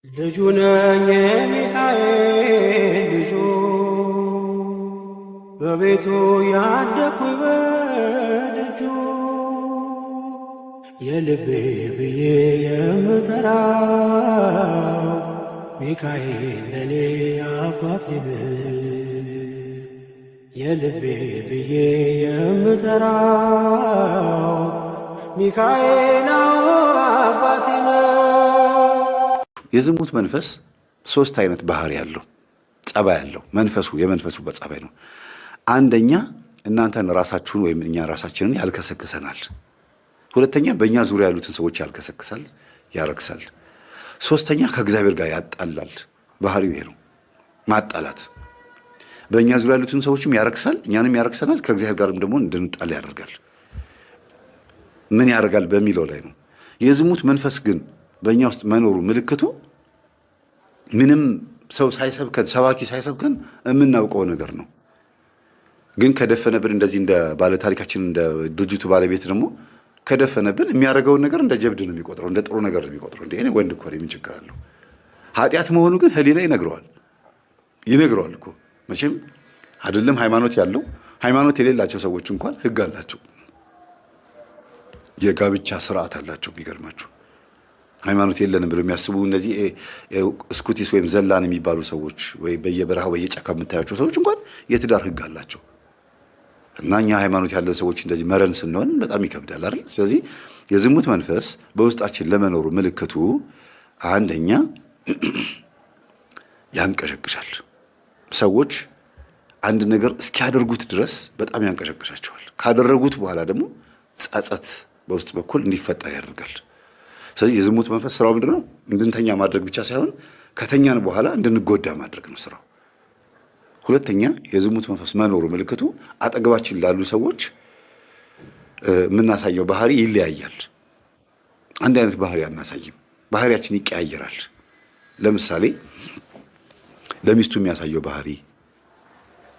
ልጁ ነኝ የሚካኤል ልጁ በቤቱ ያደኩ በልጁ የልቤ ብዬ የምጠራው ሚካኤል ለኔ አባቴ የልቤ ብዬ የምጠራው ሚካኤል አባቴ የዝሙት መንፈስ ሶስት አይነት ባህሪ ያለው ጸባይ ያለው የመንፈሱ በጸባይ ነው። አንደኛ እናንተን ራሳችሁን ወይም እኛ ራሳችንን ያልከሰክሰናል። ሁለተኛ በእኛ ዙሪያ ያሉትን ሰዎች ያልከሰክሳል፣ ያረክሳል። ሶስተኛ ከእግዚአብሔር ጋር ያጣላል። ባህሪው ይሄ ነው፣ ማጣላት። በእኛ ዙሪያ ያሉትን ሰዎችም ያረክሳል፣ እኛንም ያረክሰናል፣ ከእግዚአብሔር ጋርም ደግሞ እንድንጣላ ያደርጋል። ምን ያደርጋል በሚለው ላይ ነው። የዝሙት መንፈስ ግን በእኛ ውስጥ መኖሩ ምልክቱ ምንም ሰው ሳይሰብከን ሰባኪ ሳይሰብከን የምናውቀው ነገር ነው። ግን ከደፈነብን እንደዚህ እንደ ባለታሪካችን እንደ ድርጅቱ ባለቤት ደግሞ ከደፈነብን የሚያደርገውን ነገር እንደ ጀብድ ነው የሚቆጥረው፣ እንደ ጥሩ ነገር ነው የሚቆጥረው። እንደ እኔ ወንድ እኮ ነኝ ምን ችግር አለው? ኃጢአት መሆኑ ግን ህሊና ይነግረዋል እኮ መቼም አይደለም። ሃይማኖት የሌላቸው ሰዎች እንኳን ህግ አላቸው፣ የጋብቻ ስርዓት አላቸው። የሚገርማችሁ ሃይማኖት የለንም ብለው የሚያስቡ እነዚህ ስኩቲስ ወይም ዘላን የሚባሉ ሰዎች ወይ በየበረሃው በየጫካ የምታያቸው ሰዎች እንኳን የትዳር ህግ አላቸው። እና እኛ ሃይማኖት ያለን ሰዎች እንደዚህ መረን ስንሆን በጣም ይከብዳል አይደል? ስለዚህ የዝሙት መንፈስ በውስጣችን ለመኖሩ ምልክቱ አንደኛ ያንቀሸቅሻል። ሰዎች አንድ ነገር እስኪያደርጉት ድረስ በጣም ያንቀሸቅሻቸዋል። ካደረጉት በኋላ ደግሞ ጸጸት በውስጥ በኩል እንዲፈጠር ያደርጋል። ስለዚህ የዝሙት መንፈስ ስራው ምንድን ነው? እንድንተኛ ማድረግ ብቻ ሳይሆን ከተኛን በኋላ እንድንጎዳ ማድረግ ነው ስራው። ሁለተኛ የዝሙት መንፈስ መኖሩ ምልክቱ አጠገባችን ላሉ ሰዎች የምናሳየው ባህሪ ይለያያል። አንድ አይነት ባህሪ አናሳይም፣ ባህሪያችን ይቀያየራል። ለምሳሌ ለሚስቱ የሚያሳየው ባህሪ፣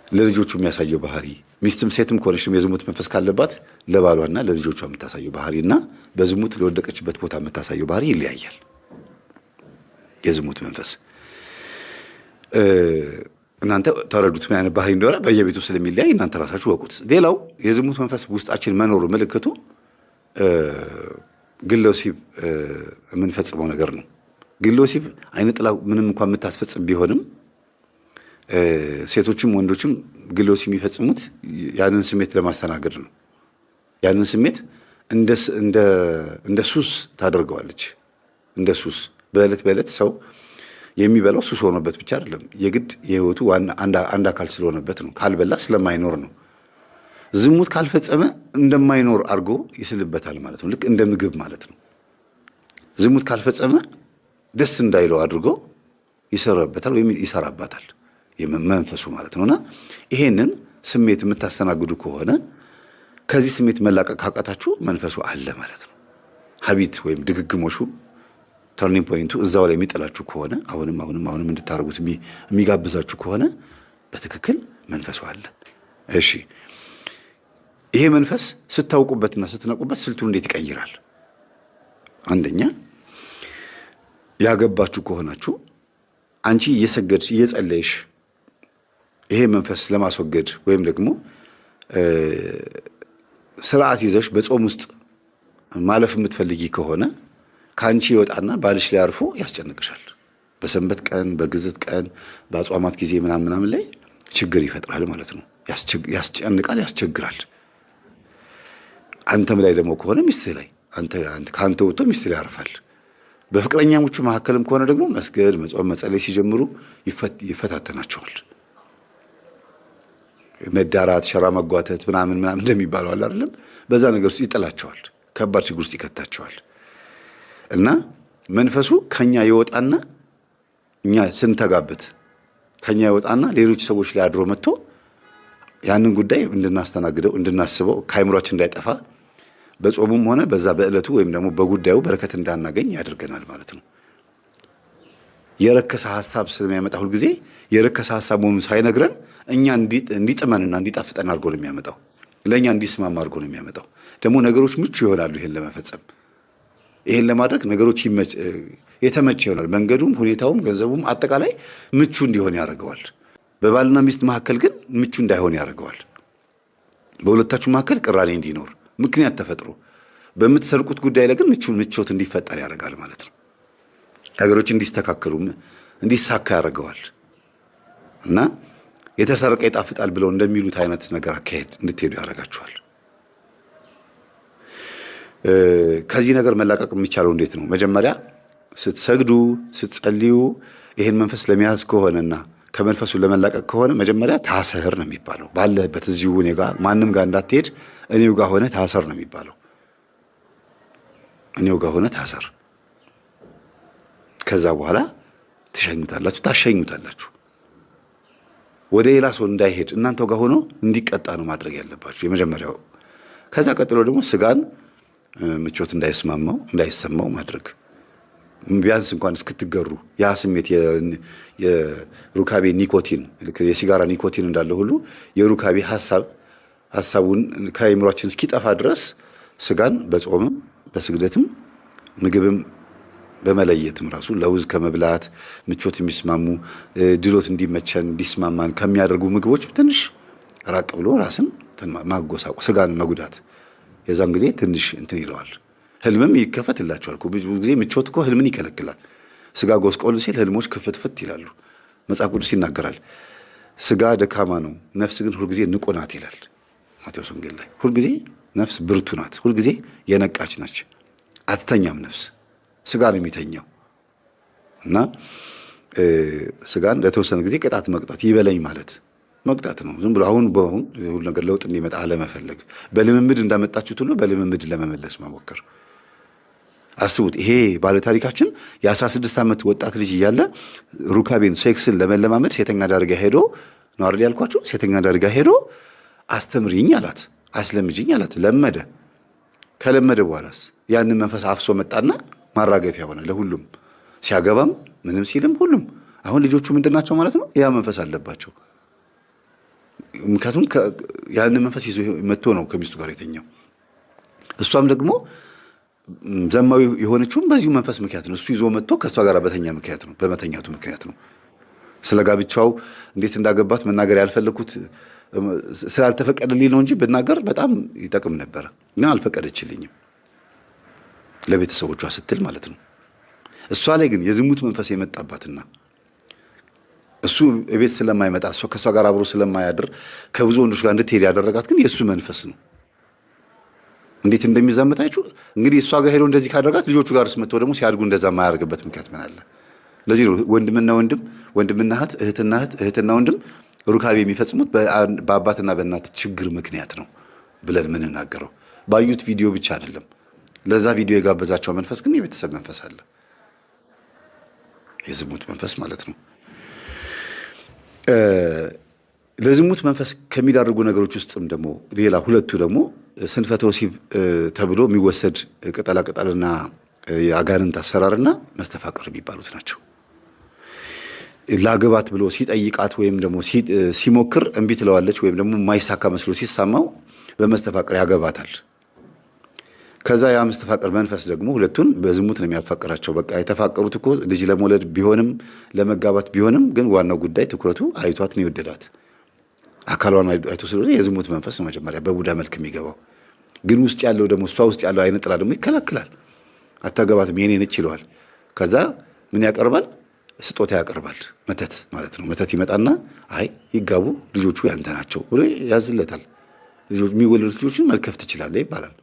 ለልጆቹ የሚያሳየው ባህሪ፣ ሚስትም ሴትም ከሆነችም የዝሙት መንፈስ ካለባት ለባሏና ለልጆቿ የምታሳየው ባህሪና በዝሙት ለወደቀችበት ቦታ የምታሳየው ባህሪ ይለያያል። የዝሙት መንፈስ እናንተ ተረዱት ምን አይነት ባህሪ እንደሆነ በየቤቱ ስለሚለያይ እናንተ ራሳችሁ ወቁት። ሌላው የዝሙት መንፈስ ውስጣችን መኖሩ ምልክቱ ግለ ወሲብ የምንፈጽመው ነገር ነው። ግለ ወሲብ አይነ ጥላ ምንም እንኳን የምታስፈጽም ቢሆንም ሴቶችም ወንዶችም ግለ ወሲብ የሚፈጽሙት ያንን ስሜት ለማስተናገድ ነው። ያንን ስሜት እንደ ሱስ ታደርገዋለች። እንደ ሱስ በዕለት ሰው የሚበላው ሱስ ሆኖበት ብቻ አይደለም፣ የግድ የህይወቱ አንድ አካል ስለሆነበት ነው። ካልበላ ስለማይኖር ነው። ዝሙት ካልፈጸመ እንደማይኖር አድርጎ ይስልበታል ማለት ነው። ልክ እንደ ምግብ ማለት ነው። ዝሙት ካልፈጸመ ደስ እንዳይለው አድርጎ ይሰራበታል ወይም ይሰራባታል መንፈሱ ማለት ነውና ይሄንን ስሜት የምታስተናግዱ ከሆነ ከዚህ ስሜት መላቀቅ ካቃታችሁ መንፈሱ አለ ማለት ነው። ሀቢት ወይም ድግግሞሹ ተርኒንግ ፖይንቱ እዛው ላይ የሚጥላችሁ ከሆነ አሁንም እንድታረጉት የሚጋብዛችሁ ከሆነ በትክክል መንፈሱ አለ። እሺ፣ ይሄ መንፈስ ስታውቁበትና ስትነቁበት ስልቱን እንዴት ይቀይራል? አንደኛ ያገባችሁ ከሆናችሁ አንቺ እየሰገድሽ እየጸለይሽ ይሄ መንፈስ ለማስወገድ ወይም ደግሞ ስርዓት ይዘሽ በጾም ውስጥ ማለፍ የምትፈልጊ ከሆነ ከአንቺ ይወጣና ባልሽ ላይ አርፎ ያስጨንቅሻል። በሰንበት ቀን፣ በግዝት ቀን፣ በአጽዋማት ጊዜ ምናምን ላይ ችግር ይፈጥራል ማለት ነው። ያስጨንቃል፣ ያስቸግራል። አንተም ላይ ደግሞ ከሆነ ሚስትህ ላይ ከአንተ ወጥቶ ሚስትህ ላይ ያርፋል። በፍቅረኛሞቹ መካከልም ከሆነ ደግሞ መስገድ፣ መጾም፣ መጸለይ ሲጀምሩ ይፈታተናቸዋል። መዳራት፣ ሸራ መጓተት ምናምን እንደሚባለው አለ አይደለም? በዛ ነገር ውስጥ ይጥላቸዋል፣ ከባድ ችግር ውስጥ ይከታቸዋል። እና መንፈሱ ከኛ ይወጣና እኛ ስንተጋበት ከኛ ይወጣና ሌሎች ሰዎች ላይ አድሮ መጥቶ ያንን ጉዳይ እንድናስተናግደው እንድናስበው ከአይምሯችን እንዳይጠፋ በጾሙም ሆነ በዛ በዕለቱ ወይም ደግሞ በጉዳዩ በረከት እንዳናገኝ ያደርገናል ማለት ነው። የረከሰ ሐሳብ ስለሚያመጣ ሁልጊዜ የረከሰ ሐሳብ መሆኑን ሳይነግረን እኛ እንዲጥመንና እንዲጣፍጠን አድርጎ ነው የሚያመጣው። ለእኛ እንዲስማማ አድርጎ ነው የሚያመጣው። ደግሞ ነገሮች ምቹ ይሆናሉ ይሄን ለመፈጸም። ይሄን ለማድረግ ነገሮች የተመቸ ይሆናል። መንገዱም፣ ሁኔታውም፣ ገንዘቡም አጠቃላይ ምቹ እንዲሆን ያደርገዋል። በባልና ሚስት መካከል ግን ምቹ እንዳይሆን ያደርገዋል። በሁለታችሁ መካከል ቅራኔ እንዲኖር ምክንያት ተፈጥሮ በምትሰርቁት ጉዳይ ላይ ግን ምቾት እንዲፈጠር ያደርጋል ማለት ነው። ነገሮች እንዲስተካከሉ እንዲሳካ ያደርገዋል እና የተሰረቀ ይጣፍጣል ብለው እንደሚሉት አይነት ነገር አካሄድ እንድትሄዱ ያደርጋችኋል። ከዚህ ነገር መላቀቅ የሚቻለው እንዴት ነው? መጀመሪያ ስትሰግዱ ስትጸልዩ ይህን መንፈስ ለመያዝ ከሆነና ከመንፈሱ ለመላቀቅ ከሆነ መጀመሪያ ታሰር ነው የሚባለው። ባለህበት እዚሁ እኔ ጋር ማንም ጋር እንዳትሄድ እኔው ጋር ሆነ ታሰር ነው የሚባለው። እኔው ጋር ሆነ ታሰር። ከዛ በኋላ ታሸኙታላችሁ። ወደ ሌላ ሰው እንዳይሄድ እናንተው ጋር ሆኖ እንዲቀጣ ነው ማድረግ ያለባችሁ የመጀመሪያው። ከዛ ቀጥሎ ደግሞ ስጋን ምቾት እንዳይሰማው ማድረግ ቢያንስ እንኳን እስክትገሩ ያ ስሜት የሩካቤ ኒኮቲን የሲጋራ ኒኮቲን እንዳለ ሁሉ የሩካቤ ሐሳቡን ከአእምሯችን እስኪጠፋ ድረስ ስጋን በጾምም በስግደትም ምግብም በመለየትም ራሱ ለውዝ ከመብላት ምቾት የሚስማሙ ድሎት እንዲመቸን እንዲስማማን ከሚያደርጉ ምግቦች ትንሽ ራቅ ብሎ ራስን ማጎሳቆ ስጋን መጉዳት የዛን ጊዜ ትንሽ እንትን ይለዋል። ህልምም ይከፈትላችኋል እኮ ብዙ ጊዜ ምቾት እኮ ህልምን ይከለክላል። ስጋ ጎስቆል ሲል ህልሞች ክፍትፍት ይላሉ። መጽሐፍ ቅዱስ ይናገራል። ስጋ ደካማ ነው፣ ነፍስ ግን ሁልጊዜ ንቁ ናት ይላል ማቴዎስ ወንጌል ላይ። ሁልጊዜ ነፍስ ብርቱ ናት፣ ሁልጊዜ የነቃች ናች። አትተኛም ነፍስ። ስጋ ነው የሚተኛው እና ስጋን ለተወሰነ ጊዜ ቅጣት መቅጣት ይበለኝ ማለት መቅጣት ነው። ዝም ብሎ አሁን ሁሉ ነገር ለውጥ እንዲመጣ አለመፈለግ፣ በልምምድ እንዳመጣችሁት ሁሉ በልምምድ ለመመለስ መሞከር። አስቡት፣ ይሄ ባለ ታሪካችን የ16 ዓመት ወጣት ልጅ እያለ ሩካቤን ሴክስን ለመለማመድ ሴተኛ ዳርጋ ሄዶ ነው አይደል ያልኳችሁ? ሴተኛ ዳርጋ ሄዶ አስተምሪኝ አላት፣ አስለምጂኝ አላት። ለመደ። ከለመደ በኋላስ ያንን መንፈስ አፍሶ መጣና ማራገፊያ ሆነ ለሁሉም። ሲያገባም ምንም ሲልም ሁሉም አሁን ልጆቹ ምንድናቸው ማለት ነው? ያ መንፈስ አለባቸው። ምክንያቱም ያንን መንፈስ ይዞ መጥቶ ነው ከሚስቱ ጋር የተኛው። እሷም ደግሞ ዘማዊ የሆነችውም በዚሁ መንፈስ ምክንያት ነው። እሱ ይዞ መጥቶ ከእሷ ጋር በመተኛቱ ምክንያት ነው። ስለ ጋብቻው እንዴት እንዳገባት መናገር ያልፈለኩት ስላልተፈቀደልኝ ነው እንጂ ብናገር በጣም ይጠቅም ነበረ፣ ግን አልፈቀደችልኝም። ለቤተሰቦቿ ስትል ማለት ነው። እሷ ላይ ግን የዝሙት መንፈስ የመጣባትና እሱ ቤት ስለማይመጣ እሷ ከእሷ ጋር አብሮ ስለማያድር ከብዙ ወንዶች ጋር እንድትሄድ ያደረጋት ግን የእሱ መንፈስ ነው። እንዴት እንደሚዛመታችሁ እንግዲህ እሷ ጋር ሄዶ እንደዚህ ካደረጋት ልጆቹ ጋር ስመጥቶ ደግሞ ሲያድጉ እንደዛ የማያደርግበት ምክንያት ምን አለ? ለዚህ ነው ወንድምና እህት፣ እህትና እህት፣ እህትና ወንድም ሩካቤ የሚፈጽሙት በአባትና በእናት ችግር ምክንያት ነው ብለን የምንናገረው። ባዩት ቪዲዮ ብቻ አይደለም። ለዛ ቪዲዮ የጋበዛቸው መንፈስ ግን የቤተሰብ መንፈስ አለ፣ የዝሙት መንፈስ ማለት ነው። ለዝሙት መንፈስ ከሚዳርጉ ነገሮች ውስጥም ደግሞ ሌላ ሁለቱ ደግሞ ስንፈተ ወሲብ ተብሎ የሚወሰድ ቅጠላቅጠልና የአጋንንት አሰራርና መስተፋቅር የሚባሉት ናቸው። ላገባት ብሎ ሲጠይቃት ወይም ደግሞ ሲሞክር እምቢ ትለዋለች፣ ወይም ደግሞ የማይሳካ መስሎ ሲሳማው በመስተፋቅር ያገባታል። ከዛ ያ መስተፋቅር መንፈስ ደግሞ ሁለቱን በዝሙት ነው የሚያፋቅራቸው። በቃ የተፋቀሩት እኮ ልጅ ለመውለድ ቢሆንም ለመጋባት ቢሆንም ግን ዋናው ጉዳይ ትኩረቱ አይቷት ነው የወደዳት። አካሏን አይቶ ስለሆነ የዝሙት መንፈስ ነው መጀመሪያ በቡዳ መልክ የሚገባው። ግን ውስጥ ያለው ደግሞ እሷ ውስጥ ያለው አይነ ጥላ ደግሞ ይከላከላል። አታገባትም የኔ ነች ይለዋል። ከዛ ምን ያቀርባል? ስጦታ ያቀርባል። መተት ማለት ነው። መተት ይመጣና አይ ይጋቡ ልጆቹ ያንተ ናቸው ብሎ ያዝለታል። የሚወለዱት ልጆችን መልከፍ ትችላለህ ይባላል።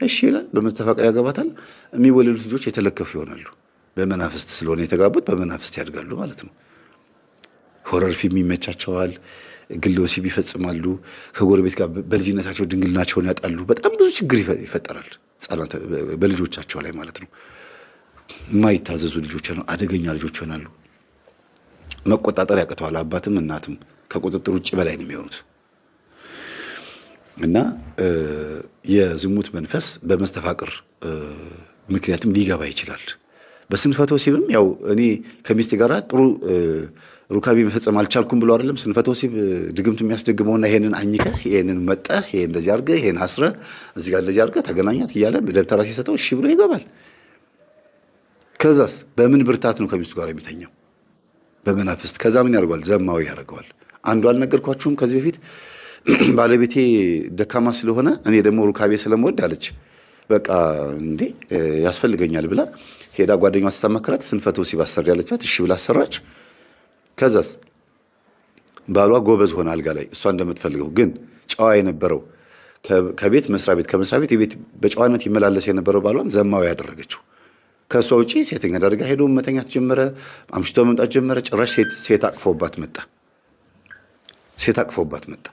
እሺ ይላል። በመስተፋቅር ያገባታል። የሚወለዱት ልጆች የተለከፉ ይሆናሉ። በመናፍስት ስለሆነ የተጋቡት በመናፍስት ያድጋሉ ማለት ነው። ሆረር ፊልም ይመቻቸዋል። ግለ ወሲብ ይፈጽማሉ። ከጎረቤት ጋር በልጅነታቸው ድንግልናቸውን ያጣሉ። በጣም ብዙ ችግር ይፈጠራል ሕፃናት በልጆቻቸው ላይ ማለት ነው። የማይታዘዙ ልጆች ነው፣ አደገኛ ልጆች ይሆናሉ። መቆጣጠር ያቅተዋል። አባትም እናትም ከቁጥጥር ውጭ በላይ ነው የሚሆኑት። እና የዝሙት መንፈስ በመስተፋቅር ምክንያትም ሊገባ ይችላል። በስንፈተ ወሲብም ያው እኔ ከሚስቴ ጋር ጥሩ ሩካቤ መፈጸም አልቻልኩም ብሎ አይደለም ስንፈተ ወሲብ ድግምት የሚያስደግመውና ይሄንን አኝከህ ይሄንን መጠህ ይሄን እንደዚህ አድርገህ ይሄን አስረህ እዚህ ጋር እንደዚህ አድርገህ ተገናኛት እያለ ደብተራ ሲሰጠው እሺ ብሎ ይገባል። ከዛስ በምን ብርታት ነው ከሚስቱ ጋር የሚተኛው? በመናፍስት። ከዛ ምን ያደርገዋል? ዘማዊ ያደርገዋል። አንዱ አልነገርኳችሁም ከዚህ በፊት ባለቤቴ ደካማ ስለሆነ እኔ ደግሞ ሩካቤ ስለምወድ አለች። በቃ እንዴ ያስፈልገኛል ብላ ሄዳ ጓደኛዋ ስታማክራት ስንፈተ ወሲብ አሰሪ ያለቻት፣ እሺ ብላ አሰራች። ከዛስ ባሏ ጎበዝ ሆነ አልጋ ላይ እሷ እንደምትፈልገው። ግን ጨዋ የነበረው ከቤት መስሪያ ቤት ከመስሪያ ቤት የቤት በጨዋነት ይመላለስ የነበረው ባሏን ዘማዊ ያደረገችው። ከእሷ ውጪ ሴተኛ አደረጋ። ሄዶ መተኛት ጀመረ፣ አምሽቶ መምጣት ጀመረ። ጭራሽ ሴት አቅፎባት መጣ። ሴት አቅፎባት መጣ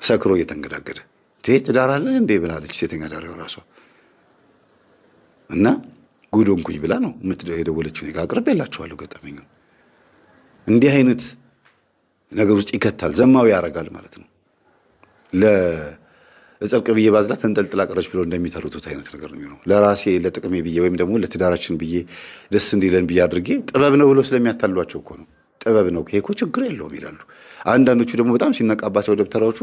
ሰክሮ እየተንገዳገደ። ትዳር አለ እንዴ ብላለች ሴተኛ አዳሪው ራሷ። እና ጉድ ሆንኩኝ ብላ ነው የደወለችው። እኔ ጋር አቅርቤላችኋለሁ ገጠመኙን። እንዲህ አይነት ነገር ውስጥ ይከታል፣ ዘማዊ ያደርጋል ማለት ነው። ለጸብቅ ብዬ ባዝላ ተንጠልጥላ ቀረች ብሎ እንደሚተርቱት አይነት ነገር ነው የሚሆነው። ለራሴ ለጥቅሜ ብዬ ወይም ደግሞ ለትዳራችን ብዬ ደስ እንዲለን ብዬ አድርጌ ጥበብ ነው ብሎ ስለሚያታሏቸው እኮ ነው። ጥበብ ነው ይሄ እኮ ችግር የለውም ይላሉ። አንዳንዶቹ ደግሞ በጣም ሲነቃባቸው ደብተራዎቹ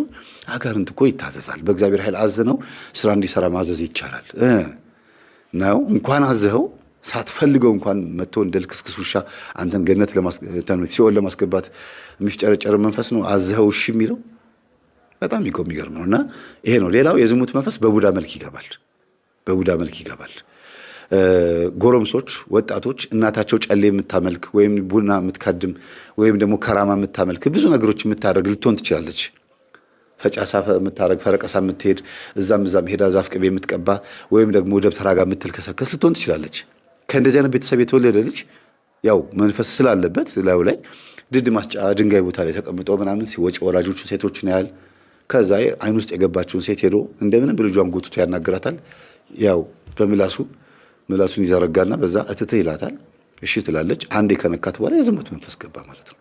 አጋንንት እኮ ይታዘዛል፣ በእግዚአብሔር ኃይል አዝነው ስራ እንዲሰራ ማዘዝ ይቻላል ነው። እንኳን አዘኸው ሳትፈልገው እንኳን መጥቶ እንደ ልክስክስ ውሻ አንተን ገነት ሲኦል ለማስገባት የሚፍጨረጨር መንፈስ ነው አዘኸው እሺ የሚለው። በጣም የሚገርም ነው። እና ይሄ ነው። ሌላው የዝሙት መንፈስ በቡዳ መልክ ይገባል። በቡዳ መልክ ይገባል። ጎረምሶች፣ ወጣቶች እናታቸው ጨሌ የምታመልክ ወይም ቡና የምትካድም ወይም ደግሞ ከራማ የምታመልክ ብዙ ነገሮች የምታደርግ ልትሆን ትችላለች። ፈጫሳ የምታደርግ ፈረቀሳ የምትሄድ እዛም ሄዳ ዛፍ ቅቤ የምትቀባ ወይም ደግሞ ደብተራ ጋር የምትልከሰከስ ልትሆን ትችላለች። ከእንደዚህ አይነት ቤተሰብ የተወለደ ልጅ ያው መንፈስ ስላለበት ላዩ ላይ ድድ ማስጫ ድንጋይ ቦታ ላይ ተቀምጦ ምናምን ሲወጭ ወላጆቹ ሴቶችን ያህል ከዛ አይን ውስጥ የገባችውን ሴት ሄዶ እንደምንም ብልጇን ጎትቶ ያናግራታል። ያው ምላሱን ይዘረጋና በዛ እትትህ ይላታል። እሺ ትላለች። አንዴ ከነካት በኋላ የዝሙት መንፈስ ገባ ማለት ነው።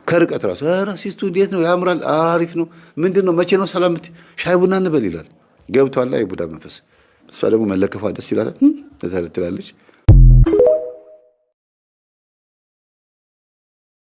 ከርቀት ራሱ ሲስቱ እንዴት ነው ያምራል፣ አሪፍ ነው፣ ምንድን ነው መቼ ነው ሰላም ሻይ ቡና እንበል ይላል። ገብቷላ የቡዳ መንፈስ። እሷ ደግሞ መለከፏ ደስ ይላታል ትላለች።